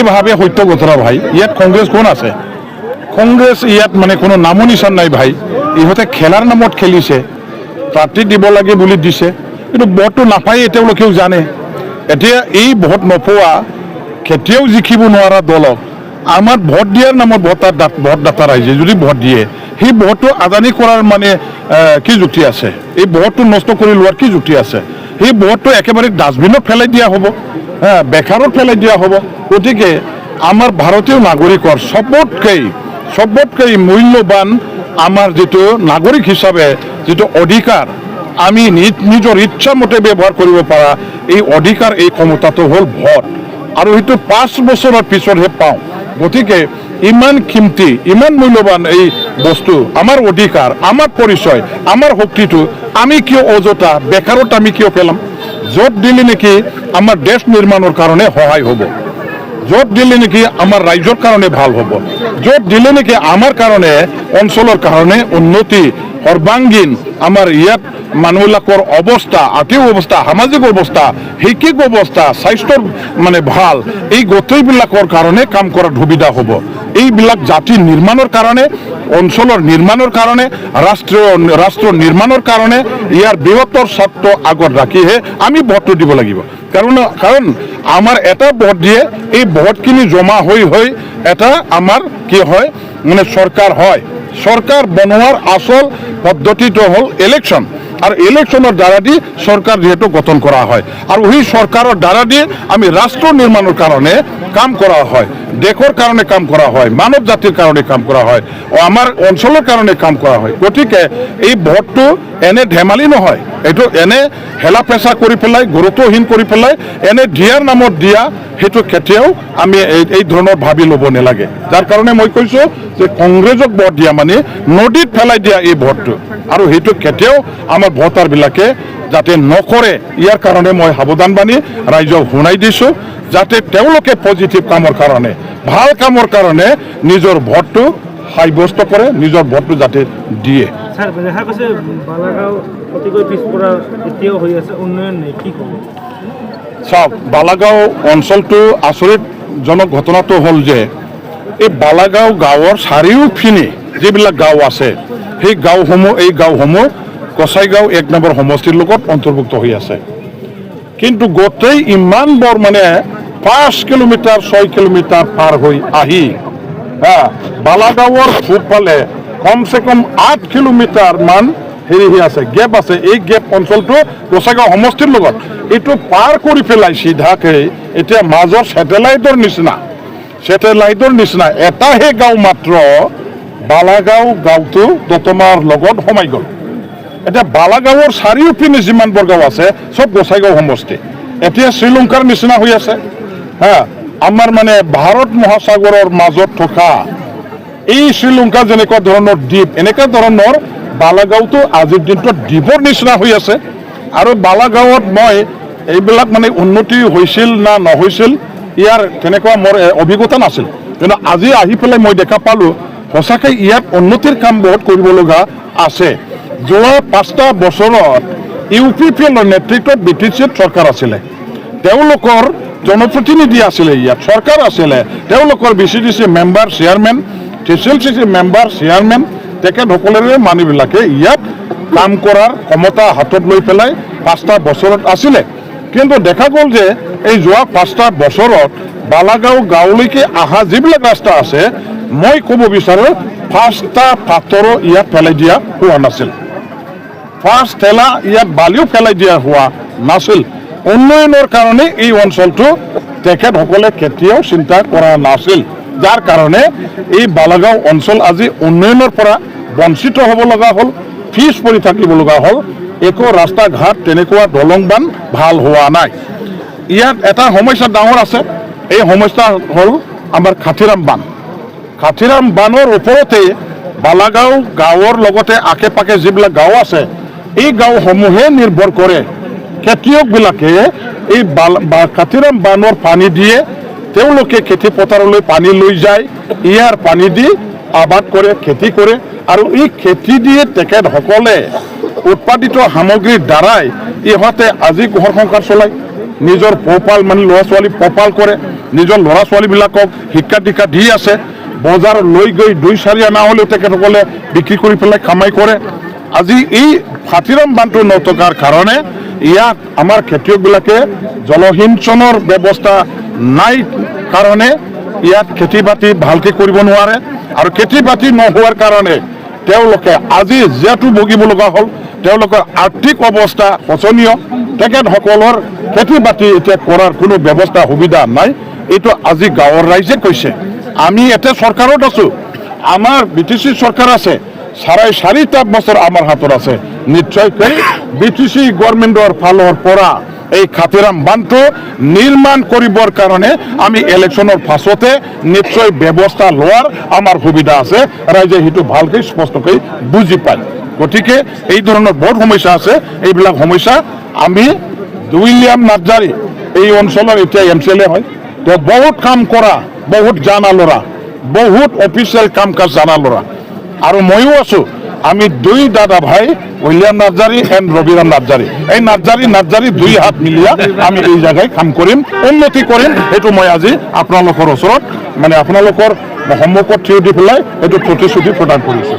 ভাবে সত্য কথা ভাই, ইয়াত কংগ্ৰেস কোন আছে? কংগ্ৰেস ইয়াত মানে কোনো নামো নিচান নাই ভাই। ইহঁতে খেলাৰ নামত খেলিছে, প্ৰাৰ্থী দিব লাগে বুলি দিছে, কিন্তু ভোটটো নাপায় তেওঁলোকেও জানে। এতিয়া এই ভোট নোপোৱা কেতিয়াও জিকিব নোৱাৰা দলক আমাৰ ভোট দিয়াৰ নামত ভোটদাতা ৰাইজে যদি ভোট দিয়ে, সেই ভোটটো আদানী কৰাৰ মানে কি যুক্তি আছে? এই ভোটটো নষ্ট কৰি লোৱাৰ কি যুক্তি আছে? সেই ভোটটো একেবাৰে ডাষ্টবিনত পেলাই দিয়া হ'ব, বেকাৰত পেলাই দিয়া হ'ব। গতিকে আমাৰ ভাৰতীয় নাগৰিকৰ সবতকৈ মূল্যৱান আমাৰ যিটো নাগৰিক হিচাপে যিটো অধিকাৰ, আমি নিজৰ ইচ্ছামতে ব্যৱহাৰ কৰিব পৰা এই অধিকাৰ, এই ক্ষমতাটো হ'ল ভোট। আৰু সেইটো 5 বছৰৰ পিছতহে পাওঁ। গতিকে ইমান কিমতি, ইমান মূল্যৱান এই বস্তু, আমাৰ অধিকাৰ, আমাৰ পৰিচয়, আমাৰ শক্তিটো আমি কিয় অযথা বেকাৰত আমি কিয় পেলাম? য'ত দিলে নেকি আমাৰ দেশ নিৰ্মাণৰ কাৰণে সহায় হ'ব, য'ত দিলে নেকি আমাৰ ৰাইজৰ কাৰণে ভাল হ'ব, য'ত দিলে নেকি আমাৰ কাৰণে অঞ্চলৰ কাৰণে উন্নতি সৰ্বাংগীন, আমাৰ ইয়াত মানুহবিলাকৰ অৱস্থা, আৰ্থিক অৱস্থা, সামাজিক অৱস্থা, শৈক্ষিক অৱস্থা, স্বাস্থ্যৰ মানে ভাল, এই গোটেইবিলাকৰ কাৰণে কাম কৰাৰ সুবিধা হ'ব। এইবিলাক জাতি নিৰ্মাণৰ কাৰণে, অঞ্চলৰ নিৰ্মাণৰ কাৰণে, ৰাষ্ট্ৰ নিৰ্মাণৰ কাৰণে ইয়াৰ বৃহত্তৰ স্বাৰ্থ আগত ৰাখিহে আমি ভোটটো দিব লাগিব। কাৰণ আমাৰ এটা ভোট দিয়ে, এই ভোটখিনি জমা হৈ এটা আমাৰ কি হয় মানে চৰকাৰ হয়। চৰকাৰ বনোৱাৰ আচল পদ্ধতিটো হ'ল ইলেকশ্যন, আৰু ইলেকশ্যনৰ দ্বাৰা দি চৰকাৰ যিহেতু গঠন কৰা হয়, আৰু সেই চৰকাৰৰ দ্বাৰা দি আমি ৰাষ্ট্ৰ নিৰ্মাণৰ কাৰণে কাম কৰা হয়, দেশৰ কাৰণে কাম কৰা হয়, মানৱ জাতিৰ কাৰণে কাম কৰা হয়, আমাৰ অঞ্চলৰ কাৰণে কাম কৰা হয়। গতিকে এই ভোটটো এনে ধেমালি নহয়, এইটো এনে হেলা পেচা কৰি পেলাই, গুৰুত্বহীন কৰি পেলাই এনে দিয়াৰ নামত দিয়া, সেইটো কেতিয়াও আমি এই ধৰণৰ ভাবি ল'ব নালাগে। যাৰ কাৰণে মই কৈছোঁ যে কংগ্ৰেছক ভোট দিয়া মানে নদীত পেলাই দিয়া এই ভোটটো, আৰু সেইটো কেতিয়াও আমাৰ ভোটাৰবিলাকে যাতে নকৰে, ইয়াৰ কাৰণে মই সাৱধান বাণী ৰাইজক শুনাই দিছোঁ, যাতে তেওঁলোকে পজিটিভ কামৰ কাৰণে, ভাল কামৰ কাৰণে নিজৰ ভোটটো সাব্যস্ত কৰে, নিজৰ ভোটটো যাতে দিয়ে। চাওক, বালাগাঁও অঞ্চলটো আচৰিতজনক ঘটনাটো হ'ল যে এই বালাগাঁও গাঁৱৰ চাৰিওপিনে যিবিলাক গাঁও আছে, সেই গাঁওসমূহ কছাইগাঁও 1 নম্বৰ সমষ্টিৰ লগত অন্তৰ্ভুক্ত হৈ আছে। কিন্তু গোটেই ইমান বৰ মানে 5 কিলোমিটাৰ 6 কিলোমিটাৰ পাৰ হৈ আহি বালাগাঁৱৰ পূবফালে কমচে কম 8 কিলোমিটাৰ মান আছে, গেপ আছে। এই গেপ অঞ্চলটো কছাইগাঁও সমষ্টিৰ লগত এইটো পাৰ কৰি পেলাই চিধাকৈ এতিয়া মাজৰ ছেটেলাইটৰ নিচিনা এটাহে গাঁও মাত্ৰ বালাগাঁও গাঁওটো দতমাৰ লগত সোমাই গ'ল। এতিয়া বালাগাঁৱৰ চাৰিওপিনে যিমানবোৰ গাঁও আছে চব গোসাইগাঁও সমষ্টি। এতিয়া শ্ৰীলংকাৰ নিচিনা হৈ আছে। আমাৰ মানে ভাৰত মহাসাগৰৰ মাজত থকা এই শ্ৰীলংকা যেনেকুৱা ধৰণৰ দ্বীপ, এনেকুৱা ধৰণৰ বালাগাঁওটো আজিৰ দিনটোত দ্বীপৰ নিচিনা হৈ আছে। আৰু বালাগাঁৱত মই এইবিলাক মানে উন্নতি হৈছিল না নহৈছিল ইয়াৰ তেনেকুৱা মোৰ অভিজ্ঞতা নাছিল, কিন্তু আজি আহি পেলাই মই দেখা পালোঁ সঁচাকৈ ইয়াত উন্নতিৰ কাম বহুত কৰিব লগা আছে। যোৱা 5টা বছৰত UPPৰ নেতৃত্বত BTCত চৰকাৰ আছিলে, তেওঁলোকৰ জনপ্ৰতিনিধি আছিলে, ইয়াত চৰকাৰ আছিলে, তেওঁলোকৰ BCDC member chairman, TCLCC member chairman, তেখেতসকলৰে মানুহবিলাকে ইয়াত কাম কৰাৰ ক্ষমতা হাতত লৈ পেলাই 5টা বছৰত আছিলে। কিন্তু দেখা গ'ল যে এই যোৱা 5টা বছৰত বালাগাঁও গাঁৱলৈকে অহা যিবিলাক ৰাস্তা আছে, মই ক'ব বিচাৰোঁ 5টা পাথৰো ইয়াত পেলাই দিয়া হোৱা নাছিল, 5 ঠেলা ইয়াত বালিও পেলাই দিয়া হোৱা নাছিল। উন্নয়নৰ কাৰণে এই অঞ্চলটো তেখেতসকলে কেতিয়াও চিন্তা কৰা নাছিল, যাৰ কাৰণে এই বালাগাঁও অঞ্চল আজি উন্নয়নৰ পৰা বঞ্চিত হ'ব লগা হ'ল, পিছ পৰি থাকিব লগা হ'ল। একো ৰাস্তা ঘাট তেনেকুৱা দলং বান ভাল হোৱা নাই। ইয়াত এটা সমস্যা ডাঙৰ আছে, এই সমস্যা হ'ল আমাৰ খাথিৰাম বানৰ ওপৰতে বালাগাঁও গাঁৱৰ লগতে আশে পাশে যিবিলাক গাঁও আছে, এই গাঁওসমূহে নিৰ্ভৰ কৰে। খেতিয়কবিলাকে এই খাথিৰাম বানৰ পানী দিয়ে তেওঁলোকে খেতি পথাৰলৈ পানী লৈ যায়, ইয়াৰ পানী দি আবাদ কৰে, খেতি কৰে, আৰু এই খেতি দিয়ে তেখেতসকলে উৎপাদিত সামগ্ৰীৰ দ্বাৰাই ইহঁতে আজি ঘৰ সংসাৰ চলায়। নিজৰ পোহপাল মানে ল'ৰা ছোৱালী পোহপাল কৰে, নিজৰ ল'ৰা ছোৱালীবিলাকক শিক্ষা দীক্ষা দি আছে, বজাৰত লৈ গৈ 2-4 অনা হ'লেও তেখেতসকলে বিক্ৰী কৰি পেলাই কামাই কৰে। আজি এই ফাতিৰাম বান্ধটো নথকাৰ কাৰণে ইয়াত আমাৰ খেতিয়কবিলাকে জলসিঞ্চনৰ ব্যৱস্থা নাই কাৰণে ইয়াত খেতি বাতি ভালকৈ কৰিব নোৱাৰে, আৰু খেতি বাতি নোহোৱাৰ কাৰণে তেওঁলোকে আজি যিহেতু ভুগিব লগা হ'ল, তেওঁলোকৰ আৰ্থিক অৱস্থা শোচনীয়, তেখেতসকলৰ খেতি বাতি এতিয়া কৰাৰ কোনো ব্যৱস্থা সুবিধা নাই। এইটো আজি গাঁৱৰ ৰাইজে কৈছে। আমি এতিয়া চৰকাৰত আছোঁ, আমাৰ BTC চৰকাৰ আছে, 4.5 বছৰ আমাৰ হাতত আছে। নিশ্চয়কৈ BTC গভৰ্ণমেণ্টৰ ফালৰ পৰা এই খাতিৰাম বান্ধটো নিৰ্মাণ কৰিবৰ কাৰণে আমি ইলেকশ্যনৰ পাছতে নিশ্চয় ব্যৱস্থা লোৱাৰ আমাৰ সুবিধা আছে। ৰাইজে সেইটো ভালকৈ স্পষ্টকৈ বুজি পায়। গতিকে এই ধৰণৰ বহুত সমস্যা আছে। এইবিলাক সমস্যা আমি উইলিয়াম নাৰ্জাৰী এই অঞ্চলৰ এতিয়া MCLA হয়, তেওঁ বহুত কাম কৰা, বহুত জানা ল'ৰা, বহুত অফিচিয়েল কাম কাজ জানা ল'ৰা, আৰু ময়ো আছোঁ। আমি 2 দাদা ভাই, উইলিয়াম নাৰ্জাৰী এণ্ড ৰবিৰাম নাৰ্জাৰী, এই নাৰ্জাৰী 2 হাত মিলিয়া আমি এই জায়গায় কাম কৰিম, উন্নতি কৰিম। সেইটো মই আজি আপোনালোকৰ ওচৰত মানে আপোনালোকৰ সন্মুখত থিয় দি পেলাই এইটো প্ৰতিশ্ৰুতি প্ৰদান কৰিছোঁ।